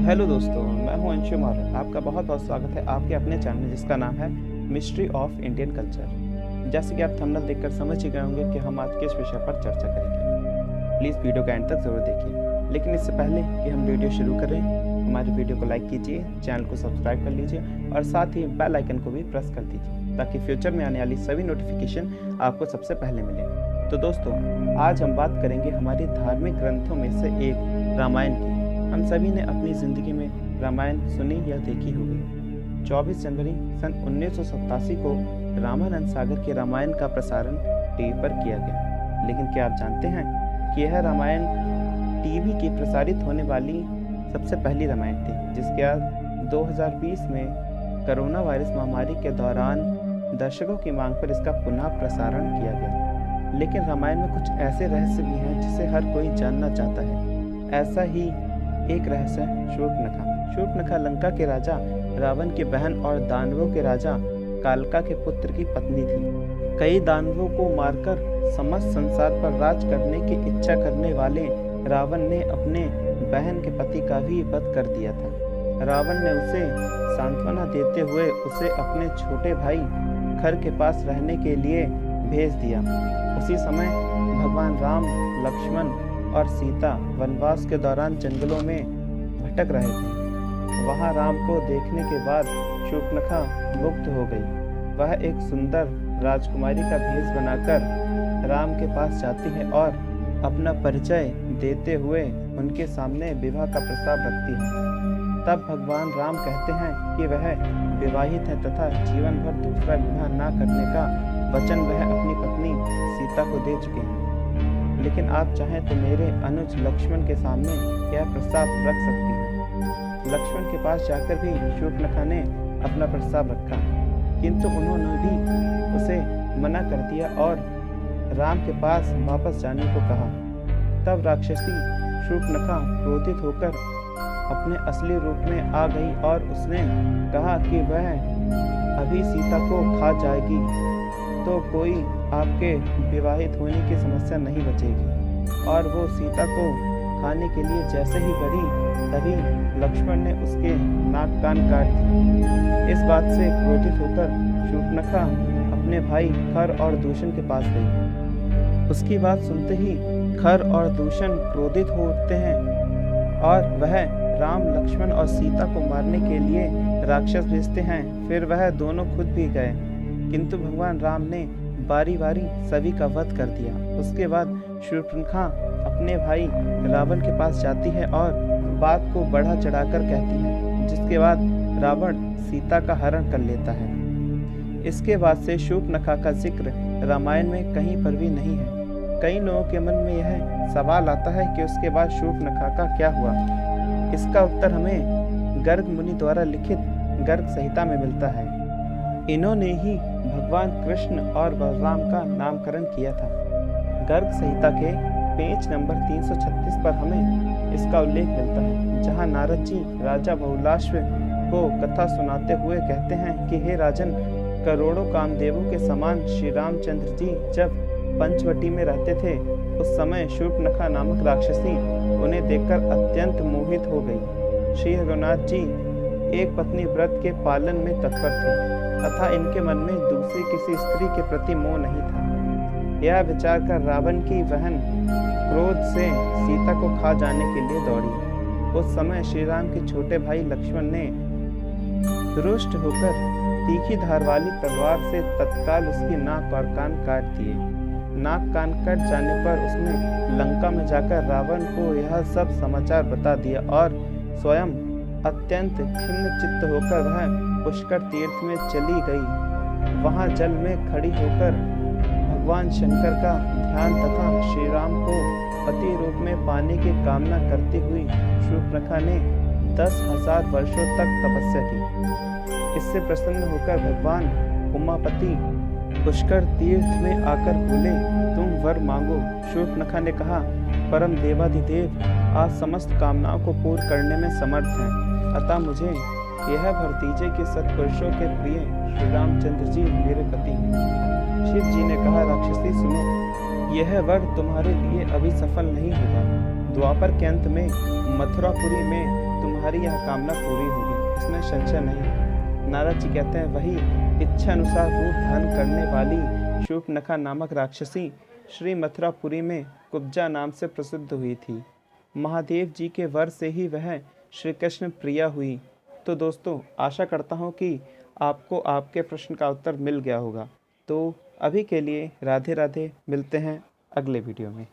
Hello दोस्तों, मैं हूं अंशु मारन। आपका बहुत बहुत स्वागत है आपके अपने चैनल जिसका नाम है मिस्ट्री ऑफ इंडियन कल्चर। जैसे कि आप थंबनेल देखकर समझ ही गए होंगे कि हम आज किस विषय पर चर्चा करेंगे। प्लीज़ वीडियो का एंड तक जरूर देखिए। लेकिन इससे पहले कि हम वीडियो शुरू करें, हमारी वीडियो को लाइक कीजिए, चैनल को सब्सक्राइब कर लीजिए और साथ ही बेल आइकन को भी प्रेस कर दीजिए ताकि फ्यूचर में आने वाली सभी नोटिफिकेशन आपको सबसे पहले मिले। तो दोस्तों, आज हम बात करेंगे हमारी धार्मिक ग्रंथों में से एक रामायण की। हम सभी ने अपनी ज़िंदगी में रामायण सुनी या देखी होगी। 24 जनवरी सन 1987 को रामानंद सागर के रामायण का प्रसारण टीवी पर किया गया। लेकिन क्या आप जानते हैं कि यह रामायण टीवी की प्रसारित होने वाली सबसे पहली रामायण थी, जिसके बाद 2020 में कोरोना वायरस महामारी के दौरान दर्शकों की मांग पर इसका पुनः प्रसारण किया गया। लेकिन रामायण में कुछ ऐसे रहस्य भी हैं जिसे हर कोई जानना चाहता है। ऐसा ही एक रहस्य है शूर्पणखा। शूर्पणखा लंका के राजा रावण की बहन और दानवों के राजा कालका के पुत्र की पत्नी थी। कई दानवों को मारकर समस्त संसार पर राज करने की इच्छा करने वाले रावण ने अपने बहन के पति का भी वध कर दिया था। रावण ने उसे सांत्वना देते हुए उसे अपने छोटे भाई खर के पास रहने के लिए भेज दिया। उसी समय भगवान राम, लक्ष्मण और सीता वनवास के दौरान जंगलों में भटक रहे थे। वहां राम को देखने के बाद शूर्पणखा मुग्ध हो गई। वह एक सुंदर राजकुमारी का भेष बनाकर राम के पास जाती है और अपना परिचय देते हुए उनके सामने विवाह का प्रस्ताव रखती है। तब भगवान राम कहते हैं कि वह विवाहित है तथा जीवन भर दूसरा विवाह न करने का वचन वह अपनी पत्नी सीता को दे चुके हैं। लेकिन आप चाहें तो मेरे अनुज लक्ष्मण के सामने यह प्रस्ताव रख सकती हैं। लक्ष्मण के पास जाकर भी शूर्पणखा ने अपना प्रस्ताव रखा, किंतु उन्होंने भी उसे मना कर दिया और राम के पास वापस जाने को कहा। तब राक्षसी शूर्पणखा क्रोधित होकर अपने असली रूप में आ गई और उसने कहा कि वह अभी सीता को खा जाएगी तो कोई आपके विवाहित होने की समस्या नहीं बचेगी। और वो सीता को खाने के लिए जैसे ही बढ़ी तभी लक्ष्मण ने उसके नाक कान काट दिए। इस बात से क्रोधित होकर शूर्पणखा अपने भाई खर और दूषण के पास गई। उसकी बात सुनते ही खर और दूषण क्रोधित हो उठते हैं और वह राम, लक्ष्मण और सीता को मारने के लिए राक्षस भेजते हैं। फिर वह दोनों खुद भी गए, किंतु भगवान राम ने बारी बारी सभी का वध कर दिया। उसके बाद शूर्पणखा अपने भाई रावण के पास जाती है और बात को बढ़ा चढ़ाकर कहती है, जिसके बाद रावण सीता का हरण कर लेता है। इसके बाद से शूर्पणखा का जिक्र रामायण में कहीं पर भी नहीं है। कई लोगों के मन में यह सवाल आता है कि उसके बाद शूर्पणखा का क्या हुआ। इसका उत्तर हमें गर्ग मुनि द्वारा लिखित गर्ग संहिता में मिलता है। इन्होंने ही भगवान कृष्ण और बलराम का नामकरण किया था। गर्ग संहिता के पेज नंबर 336 पर हमें इसका उल्लेख मिलता है, जहां नारद जी राजा बहुलाश्व को कथा सुनाते हुए कहते हैं कि हे राजन, करोड़ों कामदेवों के समान श्री रामचंद्र जी जब पंचवटी में रहते थे, उस समय शूर्पणखा नामक राक्षसी उन्हें देखकर अत्यंत मोहित हो गई। श्री रघुनाथ जी एक पत्नी व्रत के पालन में तत्पर थे तथा इनके मन में दूसरी किसी स्त्री के प्रति मोह नहीं था। यह विचार कर रावण की बहन क्रोध से सीता को खा जाने के लिए दौड़ी। उस समय श्री राम के छोटे भाई लक्ष्मण ने रुष्ट होकर तीखी धार वाली तलवार से तत्काल उसकी नाक और कान काट दिए। नाक कान कट जाने पर उसने लंका में जाकर रावण को यह सब समाचार बता दिया और स्वयं अत्यंत खिन्न चित्त होकर वह पुष्कर तीर्थ में चली गई। वहां जल में खड़ी होकर भगवान शंकर का ध्यान तथा श्री राम को पति रूप में पाने की कामना करती हुई शूर्पणखा ने 10,000 वर्षों तक तपस्या की। इससे प्रसन्न होकर भगवान उमापति पुष्कर तीर्थ में आकर बोले, तुम वर मांगो। शूर्पणखा ने कहा, परम देवाधिदेव आज समस्त कामनाओं को पूर्ण करने में समर्थ हैं, अतः मुझे यह वर दीजिए कि सत्पुरुषों के प्रिय श्री रामचंद्र जी मेरे पति हैं। शिव जी ने कहा, राक्षसी सुनो, यह वर तुम्हारे लिए अभी सफल नहीं होगा। द्वापर के अंत में मथुरापुरी में तुम्हारी यह कामना पूरी होगी, इसमें संशय नहीं। नारद जी कहते हैं, वही इच्छा अनुसार रूप धारण करने वाली शूर्पणखा नामक राक्षसी श्री मथुरापुरी में कुब्जा नाम से प्रसिद्ध हुई थी। महादेव जी के वर से ही वह श्री कृष्ण प्रिया हुई। तो दोस्तों, आशा करता हूँ कि आपको आपके प्रश्न का उत्तर मिल गया होगा। तो अभी के लिए राधे राधे, मिलते हैं अगले वीडियो में।